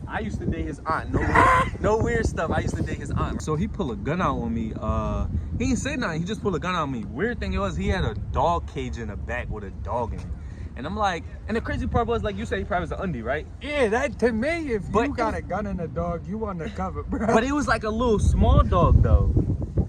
I used to date his aunt. No weird stuff. I used to date his aunt. So he pulled a gun out on me. He didn't say nothing. He just pulled a gun out on me. Weird thing was, he had a dog cage in the back with a dog in it. And I'm like, and the crazy part was, like you said, he probably was an undie, right? Yeah, that to me, if you got a gun and a dog, you undercover, bro. But it was like a little small dog, though.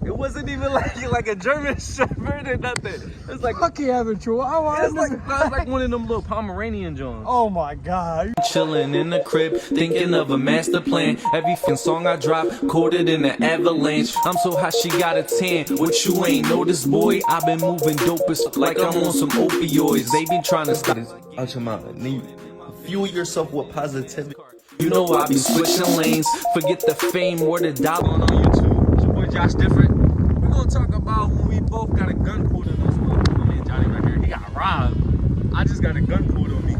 It wasn't even like a German Shepherd or nothing. It's like fuck you have a chihuahua. It's like one of them little Pomeranian joints. Oh my god. Chilling in the crib, thinking of a master plan. Every f***ing song I drop, coded in an avalanche. I'm so hot she got a tan. What you ain't noticed, boy? I've been moving dope as like I'm on some opioids. They been trying to stop this out your mouth. Fuel yourself with positivity. You know I be switching lanes. Forget the fame or the dollar. On YouTube, it's your boy Joshdifferent. We're gonna talk about when we both got a gun pulled on us. My man Johnny right here, he got robbed. I just got a gun pulled on me.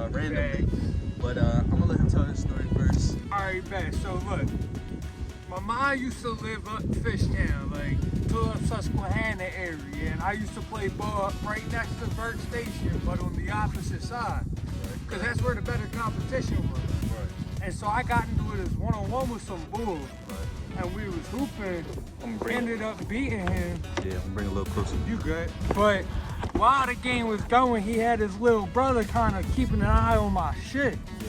Randomly. But I'm gonna let him tell this story first. Alright, bet. So look, my mom used to live up Fishtown, like Philip Susquehanna area, and I used to play ball right next to Burke Station, but on the opposite side, because that's where the better competition was. Right. And so I got into it as one-on-one with some bulls, and we was hooping. Ended up beating him. Yeah, I'm bring it a little closer. You good? But while the game was going, he had his little brother kind of keeping an eye on my shit. Yeah.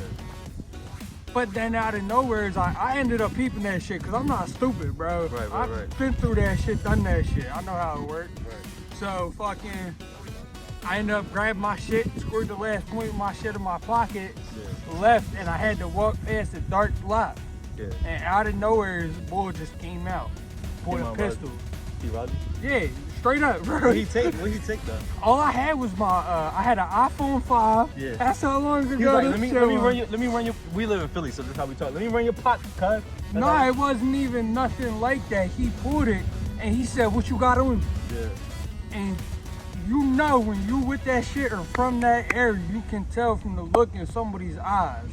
But then out of nowhere, I ended up peeping that shit because I'm not stupid, bro. Right. I've been through that shit, done that shit. I know how it works. Right. So fucking, I ended up grabbing my shit, scored the last point with my shit in my pocket, left, and I had to walk past the dark block. Yeah. And out of nowhere, this bull just came out. Pulled a pistol. He robbed you? Yeah, straight up, bro. What did he take though? All I had was my, I had an iPhone 5. Yeah. That's how long ago like, let me run you. We live in Philly, so this is how we talk. Let me run your pot, cuz. No, it wasn't even nothing like that. He pulled it, and he said, "What you got on?" Yeah. And you know when you with that shit or from that area, you can tell from the look in somebody's eyes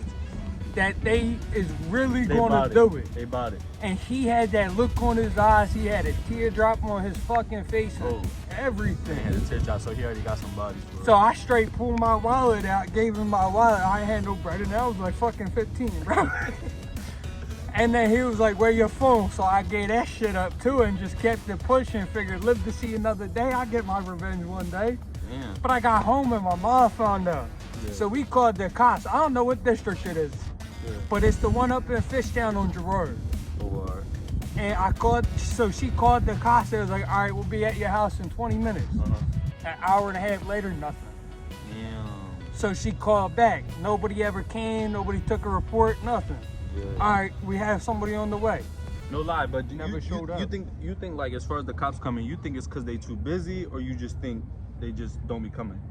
that they is really gonna do it. They bought it. And he had that look on his eyes. He had a teardrop on his fucking face. And everything. He had a teardrop, so he already got some bodies for it. So I straight pulled my wallet out, gave him my wallet. I ain't had no bread, and I was like fucking 15, bro. And then he was like, "Where your phone?" So I gave that shit up too and just kept it pushing. Figured, live to see another day. I get my revenge one day. Damn. But I got home and my mom found out. Yeah. So we called the cops. I don't know what district it is. Yeah. But it's the one up in Fishtown on Girard. Oh, and so she called the cops. They was like, "All right, we'll be at your house in 20 minutes. An hour and a half later, nothing. Damn. So she called back. Nobody ever came. Nobody took a report. Nothing. Yeah. All right, we have somebody on the way. No lie, but never showed up. You think like as far as the cops coming, you think it's because they too busy, or you just think they just don't be coming?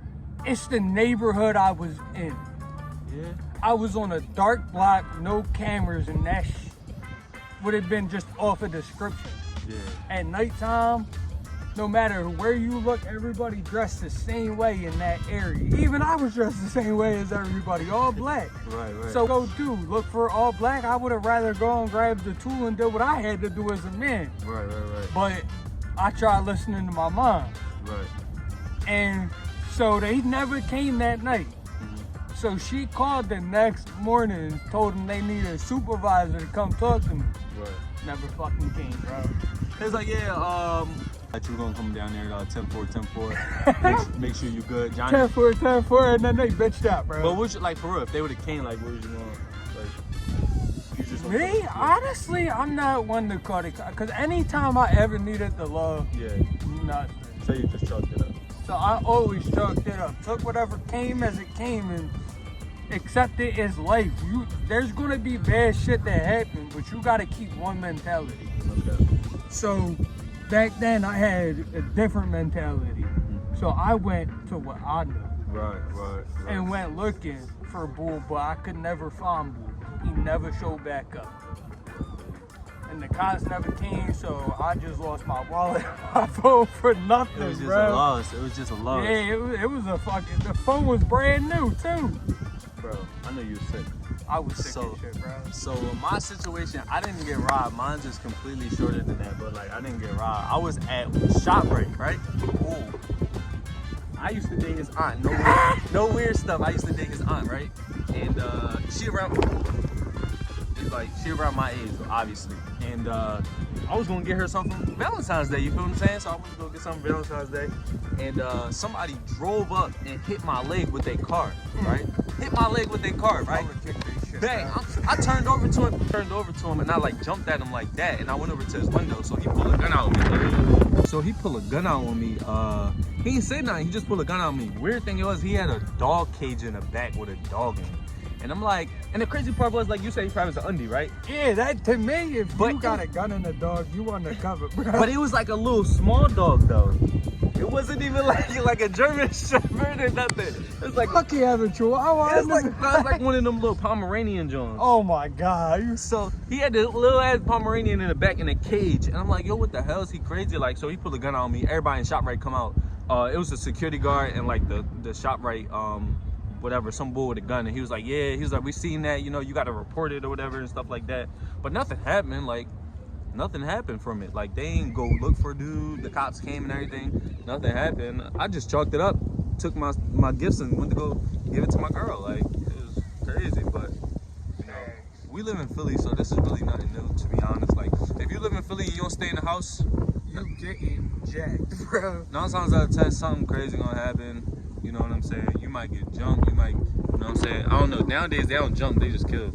It's the neighborhood I was in. Yeah. I was on a dark block, no cameras, and that would have been just off a description. Yeah. At nighttime, no matter where you look, everybody dressed the same way in that area. Even I was dressed the same way as everybody, all black. Right. So go look for all black. I would have rather go and grab the tool and do what I had to do as a man. Right. But I tried listening to my mom. Right. And so they never came that night. So she called the next morning and told them they needed a supervisor to come talk to me. Right. Never fucking came, bro. It's like, yeah, that you were gonna come down there 10-4. Make sure you good, Johnny. 10-4, and then they bitched out, bro. But what you, like, for real, if they would have came, like, what would you want? Like, you just me? Honestly, I'm not one to call it, because anytime I ever needed the love, nothing. So you just chalked it up. So I always chalked it up. Took whatever came as it came and accept it as life. There's gonna be bad shit that happens, but you gotta keep one mentality. Okay. So back then I had a different mentality. So I went to what I knew. Right. And went looking for Bull, but I could never find Bull. He never showed back up. And the cops never came, so I just lost my wallet and my phone for nothing, It was just bro. a loss. It was just a loss. Yeah, it was a fucking, the phone was brand new too. Bro, I know you were sick. I was sick as shit, bro. So in my situation, I didn't get robbed. Mine's just completely shorter than that, but like I didn't get robbed. I was at ShopRite, right? Ooh. I used to date his aunt. No weird stuff. I used to date his aunt, right? and she around my age, obviously. And I was gonna get her something for Valentine's Day. You feel what I'm saying? So I went to go get something for Valentine's Day, and somebody drove up and hit my leg with their car. Right? Hit my leg with their car. Right? Bang! I turned over to him, and I like jumped at him like that, and I went over to his window. So he pulled a gun out on me. He didn't say nothing. He just pulled a gun out on me. Weird thing was, he had a dog cage in the back with a dog in it. And I'm like, and the crazy part was, like you said, he probably was an undie, right? Yeah, that to me, if you got a gun in the dog, you undercover, bro. But it was like a little small dog though. It wasn't even like a German Shepherd or nothing. It was like lucky having Chihuahua. It was like one of them little Pomeranian Jones. Oh my God. So he had this little ass Pomeranian in the back in a cage, and I'm like, yo, what the hell? Is he crazy? Like, so he pulled a gun on me. Everybody in ShopRite come out. It was a security guard and like the ShopRite whatever, some bull with a gun, and he was like, yeah, he was like, we seen that, you know, you got to report it or whatever and stuff like that. But nothing happened. Like, nothing happened from it. Like, they ain't go look for dude. The cops came and everything. Nothing happened. I just chalked it up, took my gifts and went to go give it to my girl. Like, it was crazy. But you know, we live in Philly, so this is really nothing new, to be honest. Like, if you live in Philly and you don't stay in the house, you getting jacked, bro. 9 times out of 10, something crazy gonna happen. You know what I'm saying? You might get jumped. You might, you know what I'm saying? I don't know. Nowadays, they don't jump. They just kill.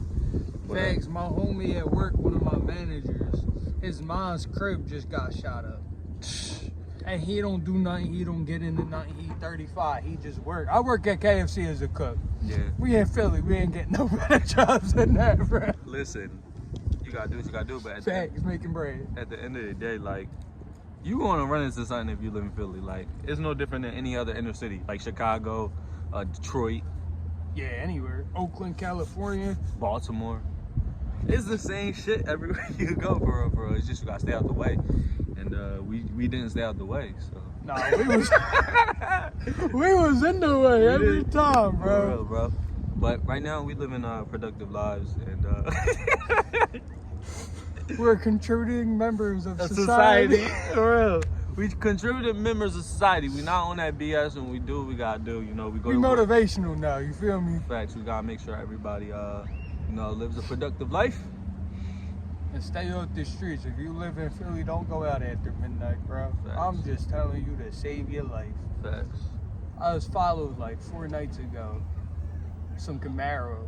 Facts. My homie at work, one of my managers, his mom's crib just got shot up. And he don't do nothing. He don't get into nothing. He 35. He just work. I work at KFC as a cook. Yeah. We in Philly. We ain't getting no better jobs than that, bro. Listen, you gotta do what you gotta do, but Facts, making bread. At the end of the day, like, you gonna run into something if you live in Philly. Like, it's no different than any other inner city, like Chicago, Detroit. Yeah, anywhere. Oakland, California, Baltimore. It's the same shit everywhere you go, bro. It's just you gotta stay out the way, and we didn't stay out the way, so. Nah, we was in the way every time, bro. For real, bro. But right now we live in productive lives, and we're contributing members of society. For real. We contributed members of society. We not on that BS, and we do what we gotta do. You know, we motivational now. You feel me? Facts. We gotta make sure everybody, you know, lives a productive life. And stay off the streets. If you live in Philly, don't go out after midnight, bro. Facts. I'm just telling you to save your life. Facts. I was followed like 4 nights ago. Some Camaro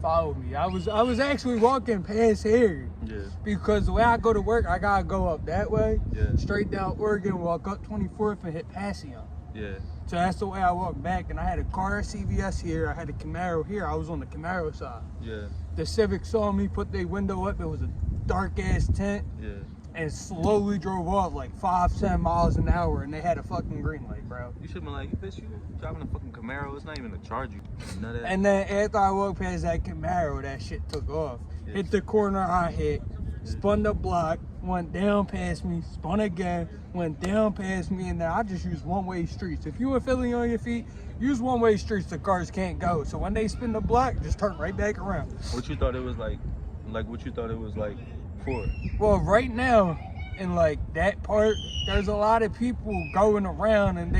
followed me. I was actually walking past here. Yeah. Because the way I go to work, I gotta go up that way. Yeah. Straight down Oregon, walk up 24th and hit Passion. Yeah. So that's the way I walked back, and I had a car at CVS here. I had a Camaro here. I was on the Camaro side. Yeah. The Civic saw me, put their window up. It was a dark ass tent. Yeah. And slowly drove off like 5-10 miles an hour, and they had a fucking green light, bro. You should be like, bitch, you driving a fucking Camaro. It's not even to charge you. None of that. And then after I walked past that Camaro, that shit took off. Yeah. Hit the corner I hit, spun the block, went down past me, spun again, went down past me, and then I just use one-way streets. If you in Philly on your feet, use one-way streets. The cars can't go. So when they spin the block, just turn right back around. What you thought it was like what you thought it was like for? Well, right now, in like that part, there's a lot of people going around, and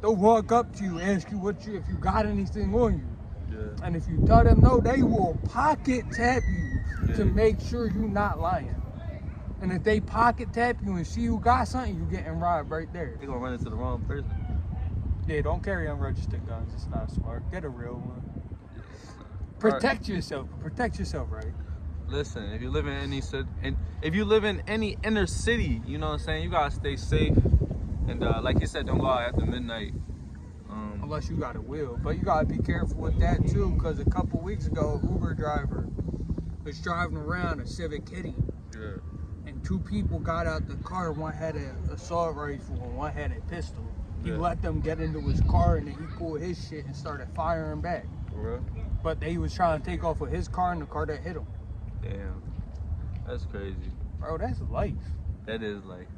they'll walk up to you, ask you if you got anything on you. Yeah. And if you tell them no, they will pocket tap you to make sure you're not lying. And if they pocket tap you and see you got something, you getting robbed right there. They gonna run into the wrong person. Yeah, don't carry unregistered guns. It's not smart. Get a real one. Protect yourself. Protect yourself, right? Listen, if you live in any inner city, you know what I'm saying, you gotta stay safe. And like you said, don't go out after midnight. Unless you got a wheel. But you gotta be careful with that too, because a couple weeks ago, an Uber driver was driving around a Civic Kitty. Yeah. And 2 people got out the car. One had an assault rifle and one had a pistol. He let them get into his car, and then he pulled his shit and started firing back. For real? But they was trying to take off with his car and the car that hit him. Damn. That's crazy. Bro, that's life. That is like.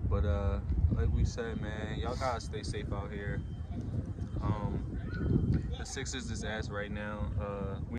But like we said, man, y'all gotta stay safe out here. The Sixers is ass right now.